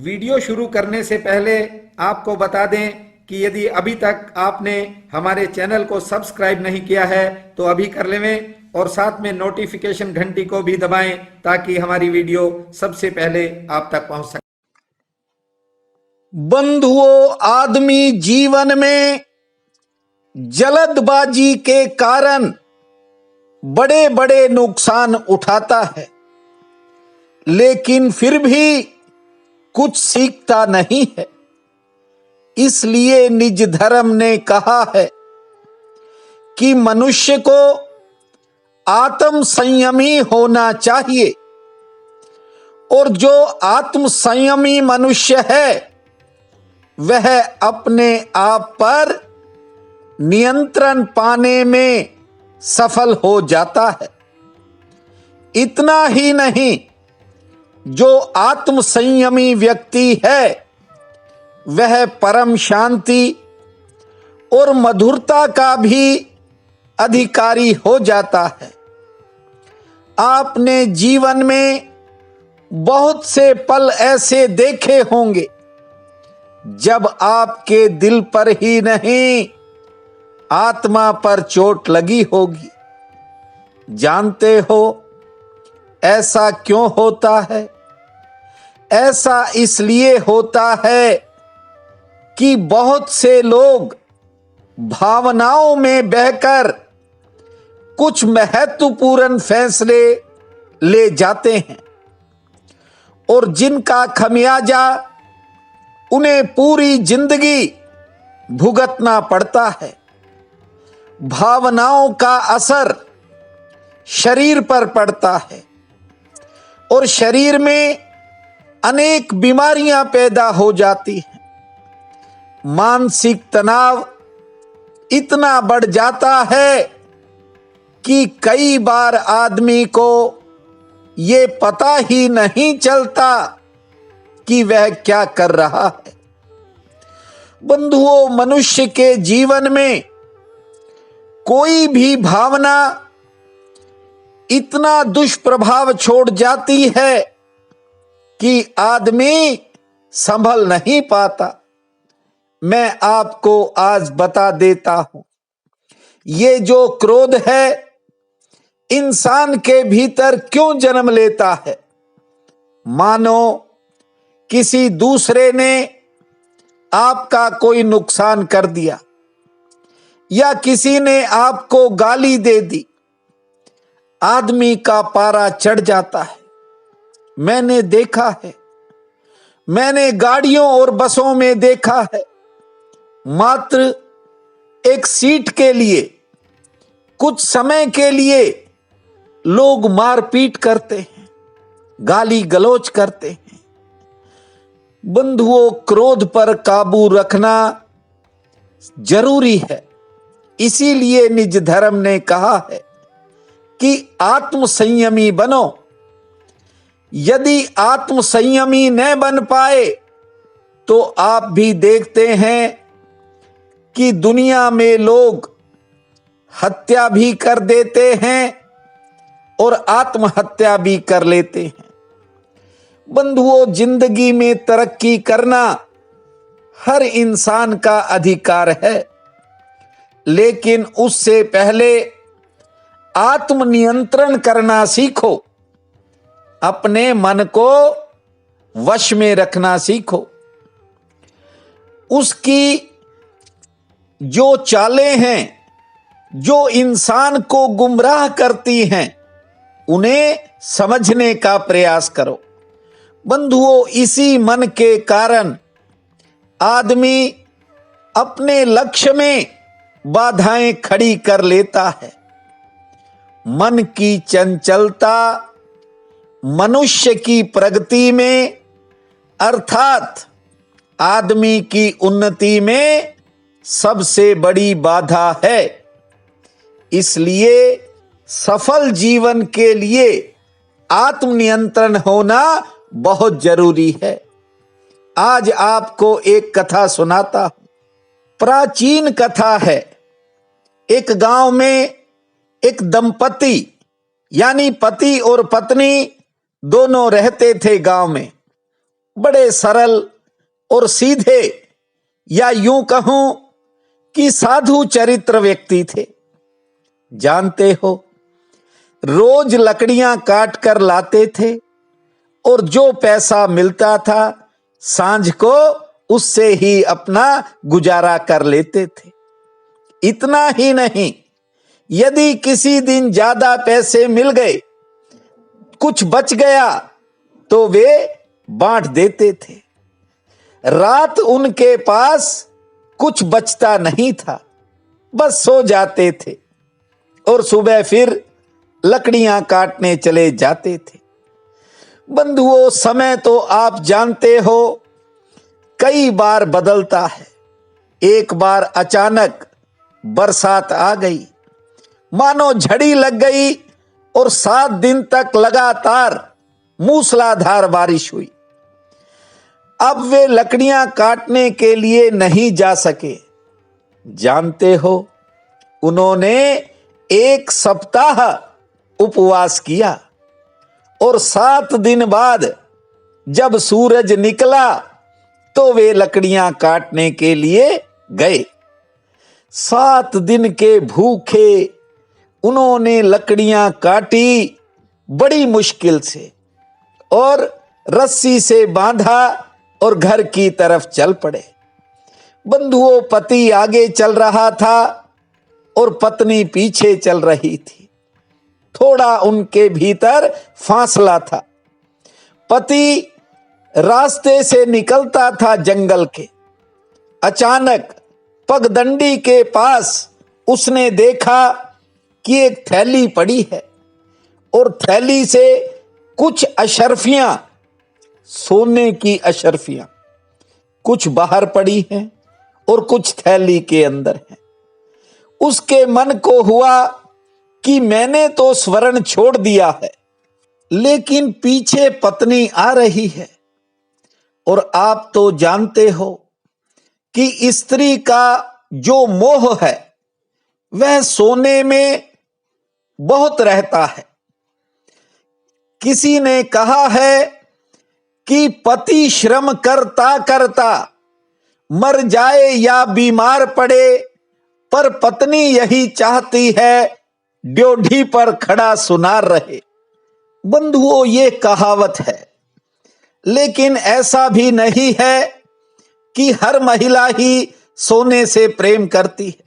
Video शुरू करने से पहले आपको बता दें कि यदि अभी तक आपने हमारे चैनल को सब्सक्राइब नहीं किया है तो अभी कर लें और साथ में नोटिफिकेशन घंटी को भी दबाएं ताकि हमारी वीडियो सबसे पहले आप तक पहुंच सके। बंधुओं, आदमी जीवन में जल्दबाजी के कारण बड़े बड़े नुकसान उठाता है, लेकिन फिर भी कुछ सीखता नहीं है। इसलिए निज धर्म ने कहा है कि मनुष्य को आत्म संयमी होना चाहिए, और जो आत्म संयमी मनुष्य है वह अपने आप पर नियंत्रण पाने में सफल हो जाता है। इतना ही नहीं, जो आत्म संयमी व्यक्ति है वह परम शांति और मधुरता का भी अधिकारी हो जाता है। आपने जीवन में बहुत से पल ऐसे देखे होंगे जब आपके दिल पर ही नहीं, आत्मा पर चोट लगी होगी। जानते हो ऐसा क्यों होता है? ऐसा इसलिए होता है कि बहुत से लोग भावनाओं में बहकर कुछ महत्वपूर्ण फैसले ले जाते हैं, और जिनका खमियाजा उन्हें पूरी जिंदगी भुगतना पड़ता है। भावनाओं का असर शरीर पर पड़ता है और शरीर में अनेक बीमारियां पैदा हो जाती हैं। मानसिक तनाव इतना बढ़ जाता है कि कई बार आदमी को ये पता ही नहीं चलता कि वह क्या कर रहा है। बंधुओं, मनुष्य के जीवन में कोई भी भावना इतना दुष्प्रभाव छोड़ जाती है कि आदमी संभल नहीं पाता। मैं आपको आज बता देता हूं, ये जो क्रोध है इंसान के भीतर क्यों जन्म लेता है। मानो किसी दूसरे ने आपका कोई नुकसान कर दिया, या किसी ने आपको गाली दे दी, आदमी का पारा चढ़ जाता है। मैंने देखा है, मैंने गाड़ियों और बसों में देखा है, मात्र एक सीट के लिए, कुछ समय के लिए लोग मारपीट करते हैं, गाली गलौज करते हैं। बंधुओं, क्रोध पर काबू रखना जरूरी है। इसीलिए निज धर्म ने कहा है कि आत्म संयमी बनो। यदि आत्म संयमी न बन पाए तो आप भी देखते हैं कि दुनिया में लोग हत्या भी कर देते हैं और आत्महत्या भी कर लेते हैं। बंधुओं, जिंदगी में तरक्की करना हर इंसान का अधिकार है, लेकिन उससे पहले आत्मनियंत्रण करना सीखो। अपने मन को वश में रखना सीखो। उसकी जो चालें हैं, जो इंसान को गुमराह करती हैं, उन्हें समझने का प्रयास करो। बंधुओं, इसी मन के कारण आदमी अपने लक्ष्य में बाधाएं खड़ी कर लेता है। मन की चंचलता मनुष्य की प्रगति में, अर्थात आदमी की उन्नति में सबसे बड़ी बाधा है। इसलिए सफल जीवन के लिए आत्मनियंत्रण होना बहुत जरूरी है। आज आपको एक कथा सुनाता हूं। प्राचीन कथा है। एक गांव में एक दंपति यानी पति और पत्नी दोनों रहते थे गांव में। बड़े सरल और सीधे, या यूं कहूं कि साधु चरित्र व्यक्ति थे। जानते हो, रोज लकड़ियां काट कर लाते थे और जो पैसा मिलता था सांझ को उससे ही अपना गुजारा कर लेते थे। इतना ही नहीं, यदि किसी दिन ज्यादा पैसे मिल गए, कुछ बच गया, तो वे बांट देते थे। रात उनके पास कुछ बचता नहीं था, बस सो जाते थे और सुबह फिर लकड़ियां काटने चले जाते थे। बंधुओं, समय तो आप जानते हो कई बार बदलता है। एक बार अचानक बरसात आ गई, मानो झड़ी लग गई और 7 दिन तक लगातार मूसलाधार बारिश हुई। अब वे लकड़ियां काटने के लिए नहीं जा सके। जानते हो, उन्होंने 1 सप्ताह उपवास किया और 7 दिन बाद जब सूरज निकला तो वे लकड़ियां काटने के लिए गए। 7 दिन के भूखे उन्होंने लकड़ियां काटी बड़ी मुश्किल से और रस्सी से बांधा और घर की तरफ चल पड़े। बंधुओं, पति आगे चल रहा था और पत्नी पीछे चल रही थी। थोड़ा उनके भीतर फासला था। पति रास्ते से निकलता था जंगल के। अचानक पगडंडी के पास उसने देखा कि एक थैली पड़ी है और थैली से कुछ अशर्फियां, सोने की अशर्फियां, कुछ बाहर पड़ी हैं और कुछ थैली के अंदर हैं। उसके मन को हुआ कि मैंने तो स्वर्ण छोड़ दिया है, लेकिन पीछे पत्नी आ रही है और आप तो जानते हो कि स्त्री का जो मोह है वह सोने में बहुत रहता है। किसी ने कहा है कि पति श्रम करता करता मर जाए या बीमार पड़े, पर पत्नी यही चाहती है ड्योढ़ी पर खड़ा सुनार रहे। बंधुओं, ये कहावत है, लेकिन ऐसा भी नहीं है कि हर महिला ही सोने से प्रेम करती है।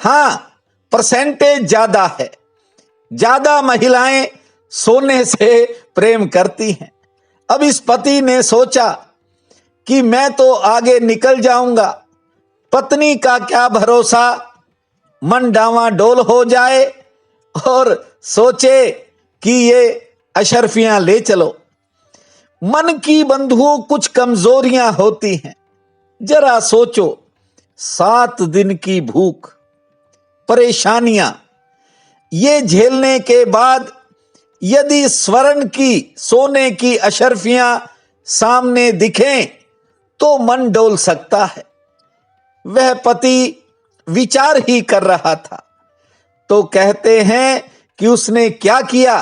हां, परसेंटेज ज्यादा है, ज्यादा महिलाएं सोने से प्रेम करती हैं। अब इस पति ने सोचा कि मैं तो आगे निकल जाऊंगा, पत्नी का क्या भरोसा, मन डावाडोल हो जाए और सोचे कि ये अशर्फियां ले चलो। मन की बंधुओं कुछ कमजोरियां होती हैं। जरा सोचो, 7 दिन की भूख, परेशानियां, ये झेलने के बाद यदि स्वर्ण की, सोने की अशर्फियां सामने दिखें तो मन डोल सकता है। वह पति विचार ही कर रहा था तो कहते हैं कि उसने क्या किया,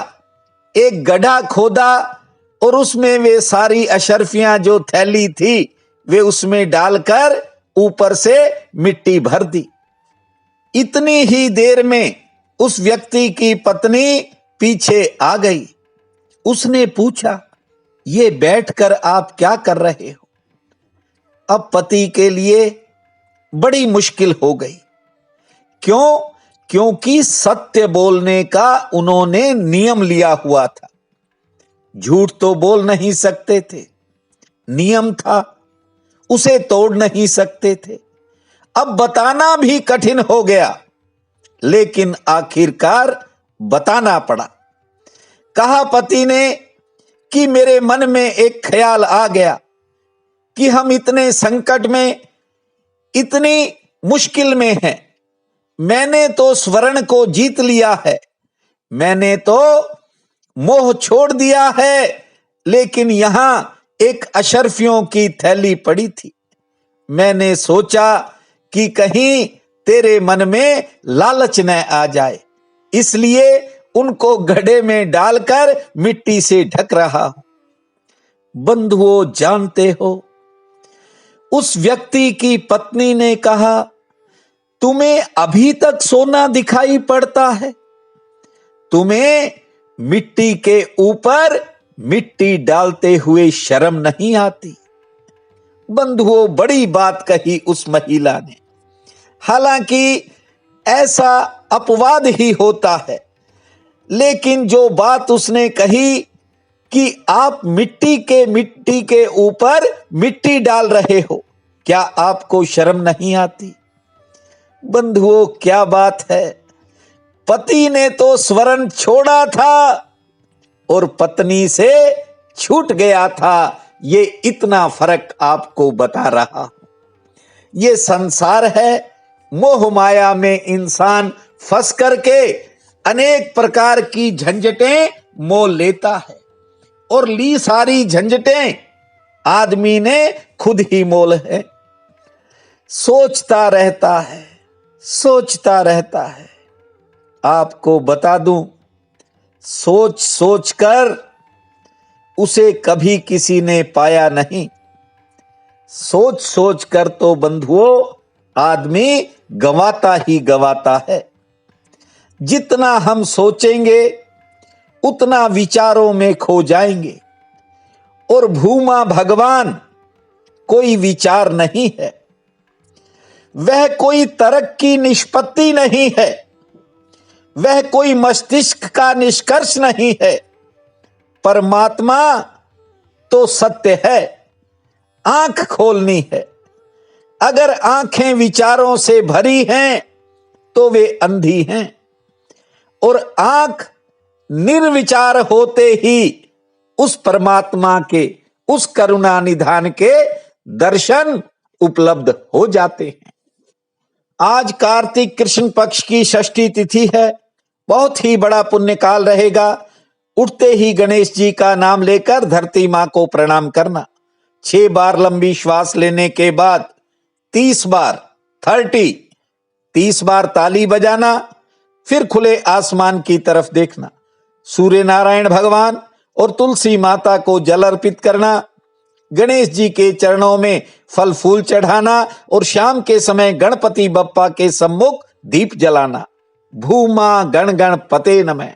एक गड्ढा खोदा और उसमें वे सारी अशर्फियां जो थैली थी वे उसमें डालकर ऊपर से मिट्टी भर दी। इतनी ही देर में उस व्यक्ति की पत्नी पीछे आ गई। उसने पूछा, ये बैठकर आप क्या कर रहे हो? अब पति के लिए बड़ी मुश्किल हो गई। क्यों? क्योंकि सत्य बोलने का उन्होंने नियम लिया हुआ था। झूठ तो बोल नहीं सकते थे, नियम था, उसे तोड़ नहीं सकते थे। अब बताना भी कठिन हो गया, लेकिन आखिरकार बताना पड़ा। कहा पति ने कि मेरे मन में एक ख्याल आ गया कि हम इतने संकट में, इतनी मुश्किल में हैं। मैंने तो स्वर्ण को जीत लिया है, मैंने तो मोह छोड़ दिया है, लेकिन यहां एक अशर्फियों की थैली पड़ी थी। मैंने सोचा कि कहीं तेरे मन में लालच न आ जाए, इसलिए उनको गड्ढे में डालकर मिट्टी से ढक रहा हूं। बंधुओं, जानते हो, उस व्यक्ति की पत्नी ने कहा, तुम्हें अभी तक सोना दिखाई पड़ता है, तुम्हें मिट्टी के ऊपर मिट्टी डालते हुए शर्म नहीं आती। बंधुओं, बड़ी बात कही उस महिला ने। हालांकि ऐसा अपवाद ही होता है, लेकिन जो बात उसने कही कि आप मिट्टी के ऊपर मिट्टी डाल रहे हो, क्या आपको शर्म नहीं आती? बंधुओं, क्या बात है। पति ने तो स्वर्ण छोड़ा था और पत्नी से छूट गया था। ये इतना फर्क आपको बता रहा हूं। ये संसार है, मोह माया में इंसान फंस करके अनेक प्रकार की झंझटें मोल लेता है, और ली सारी झंझटें आदमी ने खुद ही मोल है। सोचता रहता है, सोचता रहता है। आपको बता दूं, सोच सोच कर उसे कभी किसी ने पाया नहीं। सोच सोच कर तो बंधुओं आदमी गंवाता ही गंवाता है। जितना हम सोचेंगे उतना विचारों में खो जाएंगे, और भूमा भगवान कोई विचार नहीं है, वह कोई तर्क की निष्पत्ति नहीं है, वह कोई मस्तिष्क का निष्कर्ष नहीं है। परमात्मा तो सत्य है, आंख खोलनी है। अगर आंखें विचारों से भरी हैं तो वे अंधी हैं, और आंख निर्विचार होते ही उस परमात्मा के, उस करुणा निधान के दर्शन उपलब्ध हो जाते हैं। आज कार्तिक कृष्ण पक्ष की षष्ठी तिथि है। बहुत ही बड़ा पुण्य काल रहेगा। उठते ही गणेश जी का नाम लेकर धरती मां को प्रणाम करना। 6 बार लंबी श्वास लेने के बाद 30 बार 30 बार ताली बजाना, फिर खुले आसमान की तरफ देखना, सूर्य नारायण भगवान और तुलसी माता को जल अर्पित करना, गणेश जी के चरणों में फल फूल चढ़ाना, और शाम के समय गणपति बप्पा के सम्मुख दीप जलाना। भूमा गण गणपते नमः,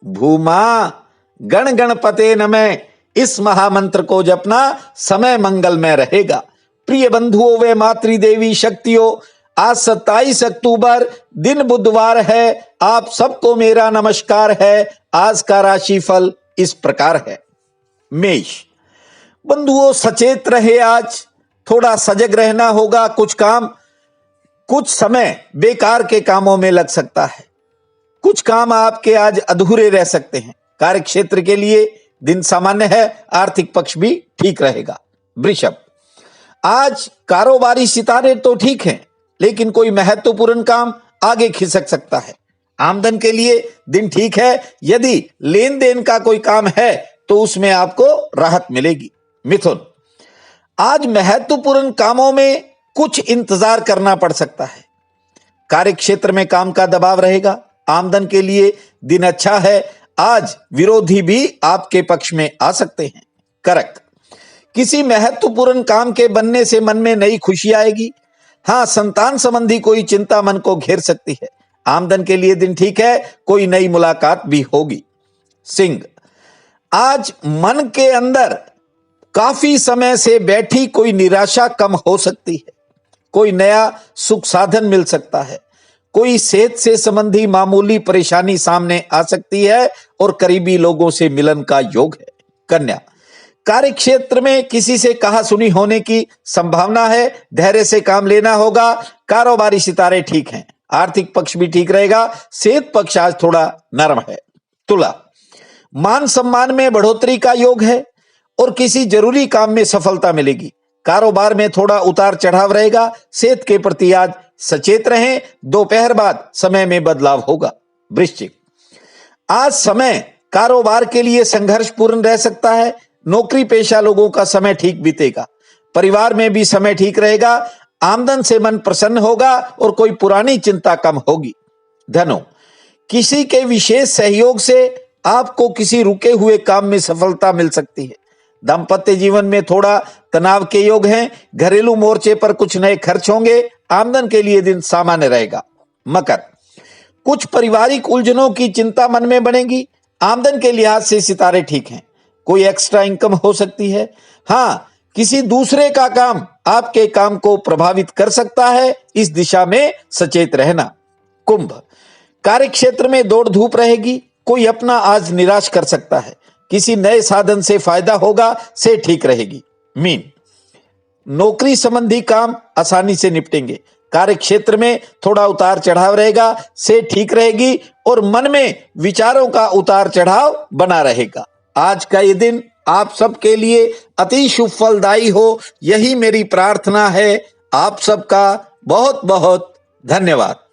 भूमा गण गणपते नमः। इस महामंत्र को जपना, समय मंगलमय रहेगा। प्रिय बंधुओं व मातृदेवी शक्तियों, आज 27 अक्टूबर दिन बुधवार है। आप सबको मेरा नमस्कार है। आज का राशिफल इस प्रकार है। मेष, बंधुओं सचेत रहे, आज थोड़ा सजग रहना होगा। कुछ समय बेकार के कामों में लग सकता है, कुछ काम आपके आज अधूरे रह सकते हैं। कार्य क्षेत्र के लिए दिन सामान्य है, आर्थिक पक्ष भी ठीक रहेगा। वृषभ, आज कारोबारी सितारे तो ठीक हैं, लेकिन कोई महत्वपूर्ण काम आगे खिसक सकता है। आमदन के लिए दिन ठीक है। यदि लेन देन का कोई काम है तो उसमें आपको राहत मिलेगी। मिथुन, आज महत्वपूर्ण कामों में कुछ इंतजार करना पड़ सकता है। कार्य क्षेत्र में काम का दबाव रहेगा। आमदन के लिए दिन अच्छा है। आज विरोधी भी आपके पक्ष में आ सकते हैं। कर्क, किसी महत्वपूर्ण काम के बनने से मन में नई खुशी आएगी। हां, संतान संबंधी कोई चिंता मन को घेर सकती है। आमदन के लिए दिन ठीक है, कोई नई मुलाकात भी होगी। सिंह, आज मन के अंदर काफी समय से बैठी कोई निराशा कम हो सकती है। कोई नया सुख साधन मिल सकता है। कोई सेहत से संबंधी मामूली परेशानी सामने आ सकती है, और करीबी लोगों से मिलन का योग है। कन्या, कार्य क्षेत्र में किसी से कहा सुनी होने की संभावना है। धैर्य से काम लेना होगा। कारोबारी सितारे ठीक हैं। आर्थिक पक्ष भी ठीक रहेगा। सेहत पक्ष आज थोड़ा नरम है। तुला, मान सम्मान में बढ़ोतरी का योग है, और किसी जरूरी काम में सफलता मिलेगी। कारोबार में थोड़ा उतार चढ़ाव रहेगा। सेहत के प्रति आज सचेत रहें। दोपहर बाद समय में बदलाव होगा। वृश्चिक, आज समय कारोबार के लिए संघर्षपूर्ण रह सकता है। नौकरी पेशा लोगों का समय ठीक बीतेगा। परिवार में भी समय ठीक रहेगा। आमदन से मन प्रसन्न होगा, और कोई पुरानी चिंता कम होगी। धनु, किसी के विशेष सहयोग से आपको किसी रुके हुए काम में सफलता मिल सकती है। दाम्पत्य जीवन में थोड़ा तनाव के योग हैं। घरेलू मोर्चे पर कुछ नए खर्च होंगे। आमदन के लिए दिन सामान्य रहेगा। मकर, कुछ पारिवारिक उलझनों की चिंता मन में बनेगी। आमदन के लिहाज से सितारे ठीक हैं। कोई एक्स्ट्रा इनकम हो सकती है। हाँ, किसी दूसरे का काम आपके काम को प्रभावित कर सकता है। इस दिशा में सचेत रहना। कुंभ, कार्य क्षेत्र में दौड़ धूप रहेगी। कोई अपना आज निराश कर सकता है। किसी नए साधन से फायदा होगा, से ठीक रहेगी। मीन, नौकरी संबंधी काम आसानी से निपटेंगे। कार्य क्षेत्र में थोड़ा उतार चढ़ाव रहेगा, से ठीक रहेगी और मन में विचारों का उतार चढ़ाव बना रहेगा। आज का ये दिन आप सबके लिए अति शुभ फलदायी हो, यही मेरी प्रार्थना है। आप सबका बहुत बहुत धन्यवाद।